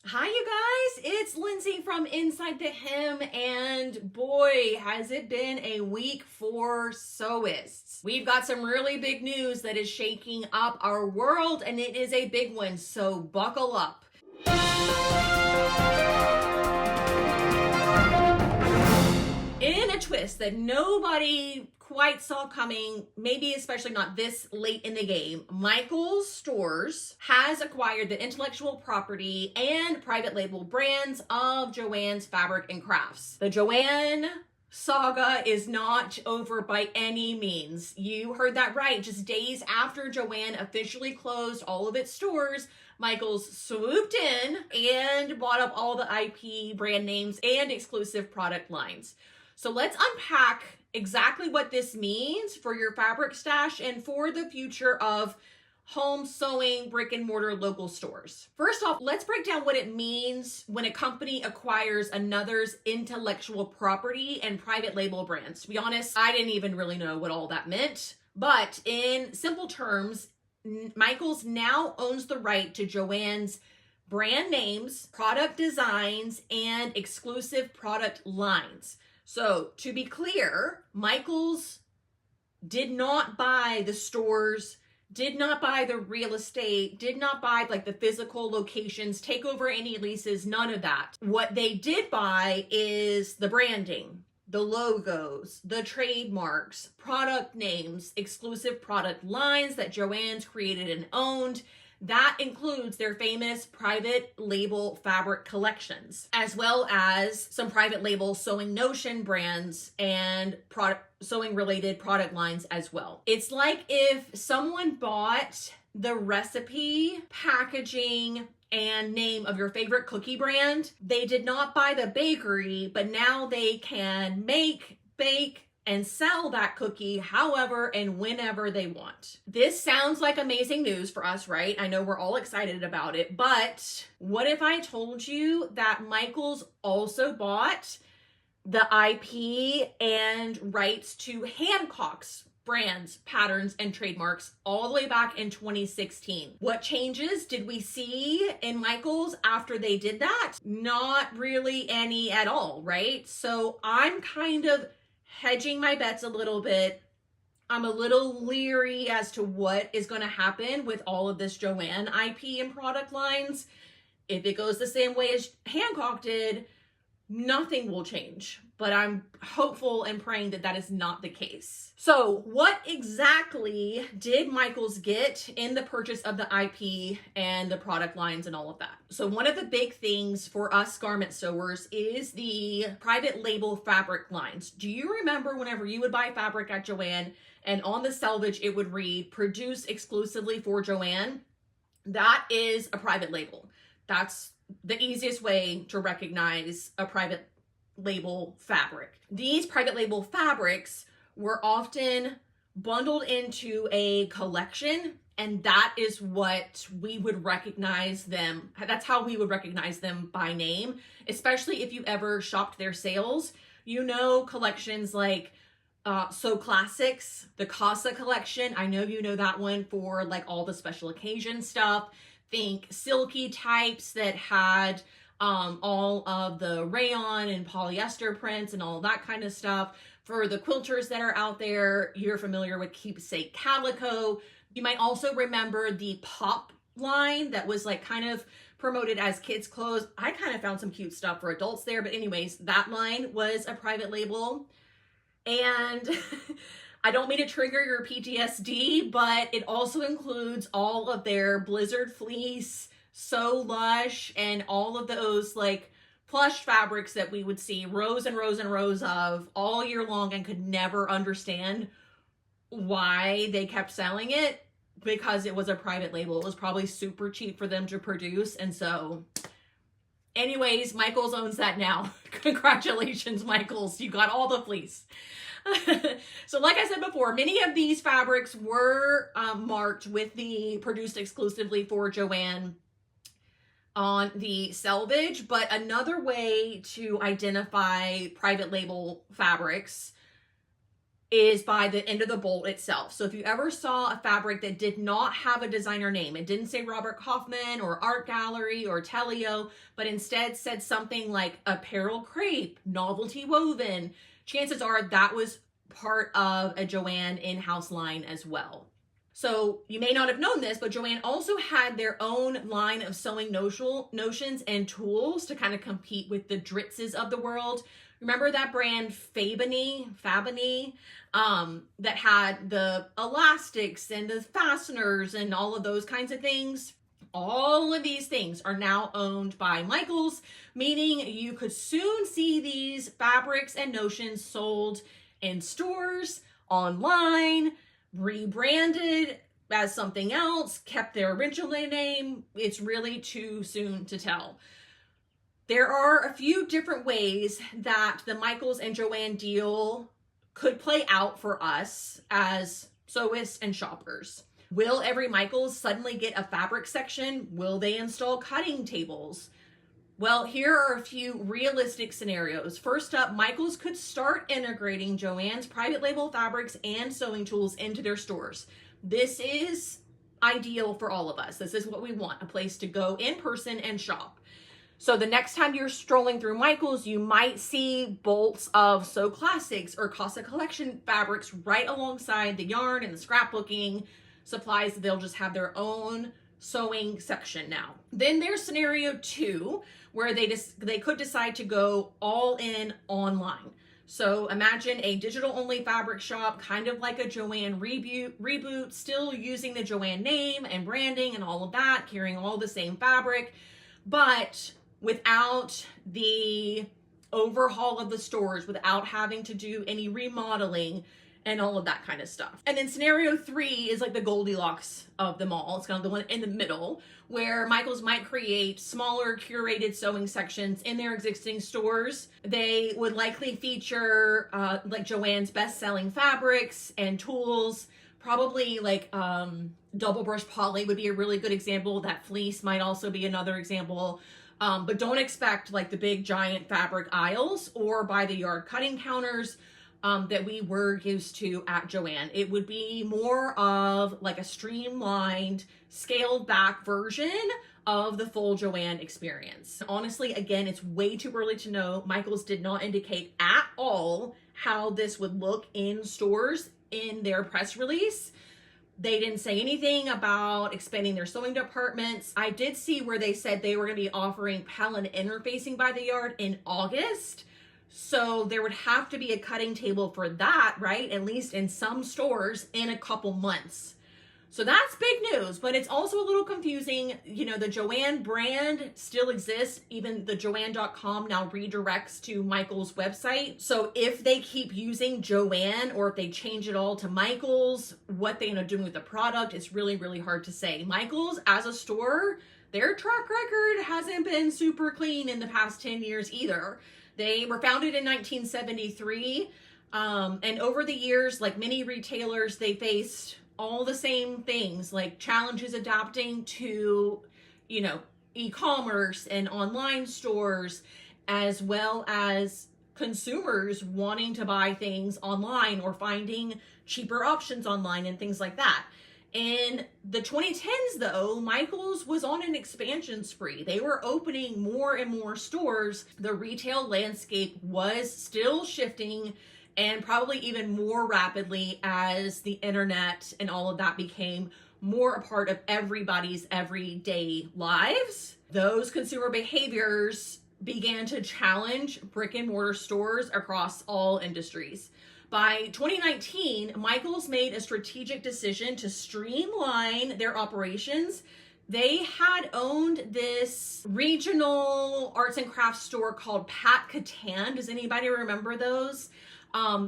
Hi, you guys. It's Lindsay from Inside the Hem, and boy, has it been a week for sewists. We've got some really big news that is shaking up our world, and it is a big one, so buckle up. In a twist that nobody quite saw coming, maybe especially not this late in the game, Michaels Stores has acquired the intellectual property and private label brands of Joann's Fabric and Crafts. The Joann saga is not over by any means. You heard that right. Just days after Joann officially closed all of its stores, Michaels swooped in and bought up all the IP brand names and exclusive product lines. So let's unpack exactly what this means for your fabric stash and for the future of home sewing brick and mortar local stores. First off, let's break down what it means when a company acquires another's intellectual property and private label brands. To be honest, I didn't even really know what all that meant. But in simple terms, Michaels now owns the right to Joann's brand names, product designs, and exclusive product lines. So to be clear, Michaels did not buy the stores, did not buy the real estate, did not buy like the physical locations, take over any leases, none of that. What they did buy is the branding, the logos, the trademarks, product names, exclusive product lines that Joann's created and owned. That includes their famous private label fabric collections, as well as some private label Sewing Notion brands and sewing related product lines as well. It's like if someone bought the recipe, packaging, and name of your favorite cookie brand. They did not buy the bakery, but now they can make, bake, and sell that cookie however and whenever they want. This sounds like amazing news for us, right? I know we're all excited about it, but what if I told you that Michaels also bought the IP and rights to Hancock's brands, patterns, and trademarks all the way back in 2016. What changes did we see in Michaels after they did that? Not really any at all, right? So I'm kind of hedging my bets a little bit. I'm a little leery as to what is going to happen with all of this Joann IP and product lines. If it goes the same way as Hancock did, nothing will change, but I'm hopeful and praying that that is not the case. So what exactly did Michaels get in the purchase of the IP and the product lines and all of that? So one of the big things for us garment sewers is the private label fabric lines. Do you remember whenever you would buy fabric at Joann and on the selvage it would read produced exclusively for Joann? That is a private label. That's the easiest way to recognize a private label fabric. These private label fabrics were often bundled into a collection, and that is what we would recognize them. That's how we would recognize them by name, especially if you ever shopped their sales. You know, collections like So Classics, the Casa collection. I know you know that one for like all the special occasion stuff. Think silky types that had all of the rayon and polyester prints and all that kind of stuff. For the quilters that are out there, you're familiar with Keepsake Calico. You might also remember the Pop line that was like kind of promoted as kids' clothes. I kind of found some cute stuff for adults there, but anyways, that line was a private label. And I don't mean to trigger your PTSD, but it also includes all of their Blizzard fleece, So Lush, and all of those like plush fabrics that we would see rows and rows and rows of all year long and could never understand why they kept selling it, because it was a private label. It was probably super cheap for them to produce. And so anyways, Michaels owns that now. Congratulations, Michaels. You got all the fleece. So like I said before, many of these fabrics were marked with the produced exclusively for Joann on the selvage, but another way to identify private label fabrics is by the end of the bolt itself. So if you ever saw a fabric that did not have a designer name, it didn't say Robert Kaufman or Art Gallery or Telio, but instead said something like apparel crepe, novelty woven, chances are that was part of a Joann in-house line as well. So you may not have known this, but Joann also had their own line of sewing notions and tools to kind of compete with the Dritzes of the world. Remember that brand Fabini, that had the elastics and the fasteners and all of those kinds of things? All of these things are now owned by Michaels, meaning you could soon see these fabrics and notions sold in stores, online, rebranded as something else, kept their original name. It's really too soon to tell. There are a few different ways that the Michaels and Joann deal could play out for us as sewists and shoppers. Will every Michaels suddenly get a fabric section? Will they install cutting tables? Well, here are a few realistic scenarios. First up, Michaels could start integrating Joann's private label fabrics and sewing tools into their stores. This is ideal for all of us. This is what we want, a place to go in person and shop. So the next time you're strolling through Michaels, you might see bolts of Sew Classics or Casa Collection fabrics right alongside the yarn and the scrapbooking supplies. They'll just have their own sewing section now. Then there's scenario 2, where they could decide to go all in online. So imagine a digital only fabric shop, kind of like a Joann reboot, still using the Joann name and branding and all of that, carrying all the same fabric, but without the overhaul of the stores, without having to do any remodeling and all of that kind of stuff. And then scenario 3 is like the Goldilocks of them all. It's kind of the one in the middle, where Michaels might create smaller curated sewing sections in their existing stores. They would likely feature like Joann's best-selling fabrics and tools. Probably like double brush poly would be a really good example. That fleece might also be another example. But don't expect like the big giant fabric aisles or by the yard cutting counters that we were used to at Joann. It would be more of like a streamlined, scaled back version of the full Joann experience. Honestly, again, it's way too early to know. Michaels did not indicate at all how this would look in stores in their press release. They didn't say anything about expanding their sewing departments. I did see where they said they were going to be offering Pellin interfacing by the yard in August. So there would have to be a cutting table for that, right? At least in some stores in a couple months. So that's big news, but it's also a little confusing. You know, the Joann brand still exists. Even the Joann.com now redirects to Michaels' website. So if they keep using Joann or if they change it all to Michaels, what they end up doing with the product is really, really hard to say. Michaels as a store, their track record hasn't been super clean in the past 10 years either. They were founded in 1973, and over the years, like many retailers, they faced all the same things, like challenges adapting to, you know, e-commerce and online stores, as well as consumers wanting to buy things online or finding cheaper options online and things like that. In the 2010s, though, Michaels was on an expansion spree. They were opening more and more stores. The retail landscape was still shifting, and probably even more rapidly as the internet and all of that became more a part of everybody's everyday lives. Those consumer behaviors began to challenge brick and mortar stores across all industries. By 2019, Michaels made a strategic decision to streamline their operations. They had owned this regional arts and crafts store called Pat Catan. Does anybody remember those?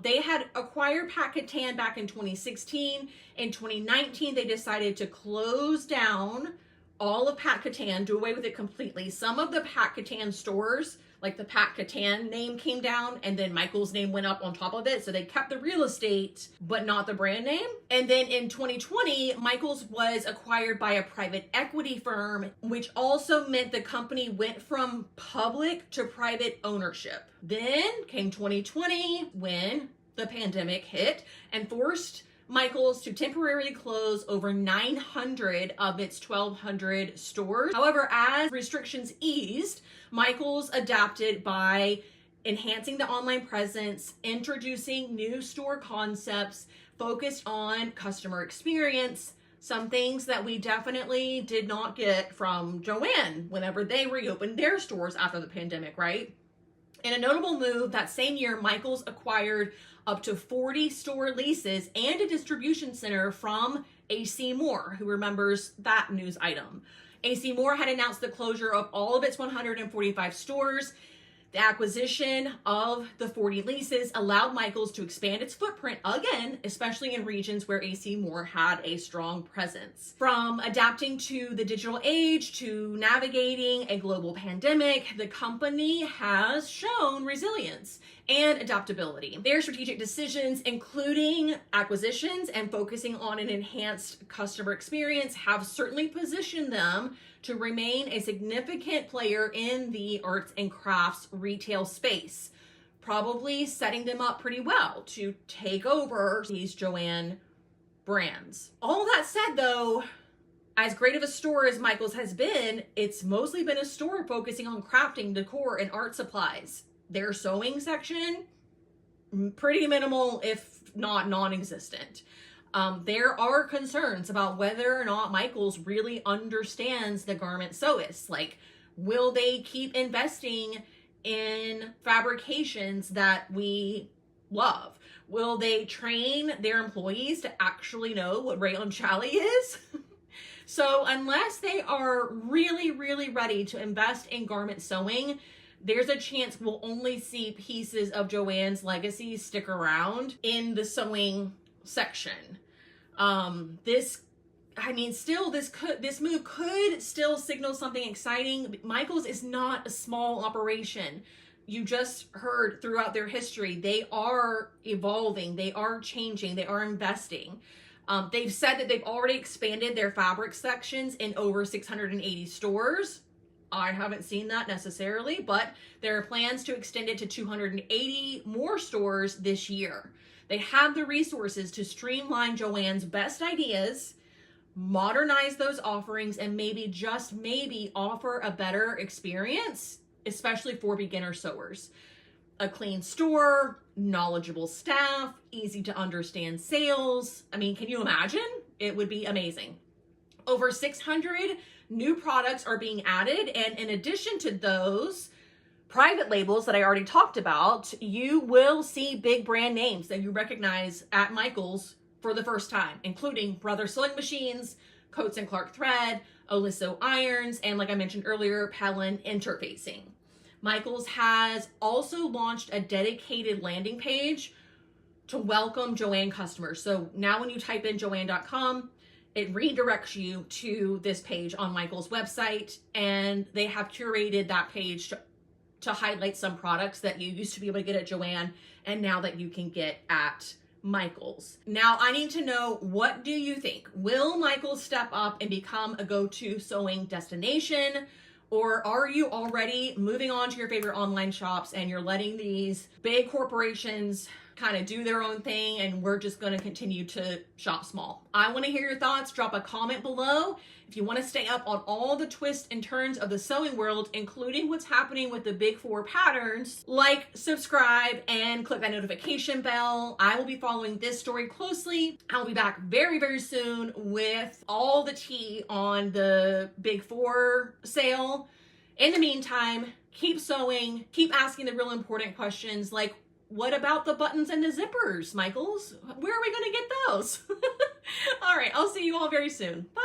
They had acquired Pat Catan back in 2016. In 2019, they decided to close down all of Pat Catan, do away with it completely. Some of the Pat Catan stores, like the Pat Catan name came down and then Michaels' name went up on top of it. So they kept the real estate, but not the brand name. And then in 2020, Michaels was acquired by a private equity firm, which also meant the company went from public to private ownership. Then came 2020 when the pandemic hit and forced Michaels to temporarily close over 900 of its 1,200 stores. However, as restrictions eased, Michaels adapted by enhancing the online presence, introducing new store concepts focused on customer experience, some things that we definitely did not get from Joann whenever they reopened their stores after the pandemic, right? In a notable move, that same year, Michaels acquired up to 40 store leases and a distribution center from AC Moore. Who remembers that news item? AC Moore had announced the closure of all of its 145 stores. The acquisition of the 40 leases allowed Michaels to expand its footprint again, especially in regions where AC Moore had a strong presence. From adapting to the digital age to navigating a global pandemic, the company has shown resilience and adaptability. Their strategic decisions, including acquisitions and focusing on an enhanced customer experience, have certainly positioned them to remain a significant player in the arts and crafts retail space, probably setting them up pretty well to take over these Joann brands. All that said, though, as great of a store as Michaels has been, it's mostly been a store focusing on crafting, decor, and art supplies. Their sewing section, pretty minimal, if not non-existent. There are concerns about whether or not Michaels really understands the Garment Sewists. Like, will they keep investing in fabrications that we love? Will they train their employees to actually know what rayon chally is? So unless they are really, really ready to invest in garment sewing, there's a chance we'll only see pieces of Joann's legacy stick around in the sewing section. This move could still signal something exciting. Michaels is not a small operation. You just heard throughout their history, they are evolving, they are changing, they are investing. They've said that they've already expanded their fabric sections in over 680 stores. I haven't seen that necessarily, but there are plans to extend it to 280 more stores this year. They have the resources to streamline Joann's best ideas, modernize those offerings, and maybe, just maybe, offer a better experience, especially for beginner sewers. A clean store, knowledgeable staff, easy to understand sales. I mean, can you imagine? It would be amazing. Over 600 new products are being added, and in addition to those private labels that I already talked about, you will see big brand names that you recognize at Michaels for the first time, including Brother Sewing Machines, Coats and Clark Thread, Oliso Irons, and like I mentioned earlier, Pellin Interfacing. Michaels has also launched a dedicated landing page to welcome Joann customers. So now when you type in joann.com, it redirects you to this page on Michaels' website, and they have curated that page to highlight some products that you used to be able to get at Joann and now that you can get at Michaels. Now, I need to know, what do you think? Will Michaels step up and become a go-to sewing destination? Or are you already moving on to your favorite online shops and you're letting these big corporations kind of do their own thing and we're just going to continue to shop small? I want to hear your thoughts. Drop a comment below. If you want to stay up on all the twists and turns of the sewing world, including what's happening with the big four patterns, like, subscribe, and click that notification bell. I will be following this story closely. I'll be back very, very soon with all the tea on the big four sale. In the meantime, keep sewing, keep asking the real important questions, like, what about the buttons and the zippers, Michaels? Where are we going to get those? All right, I'll see you all very soon. Bye.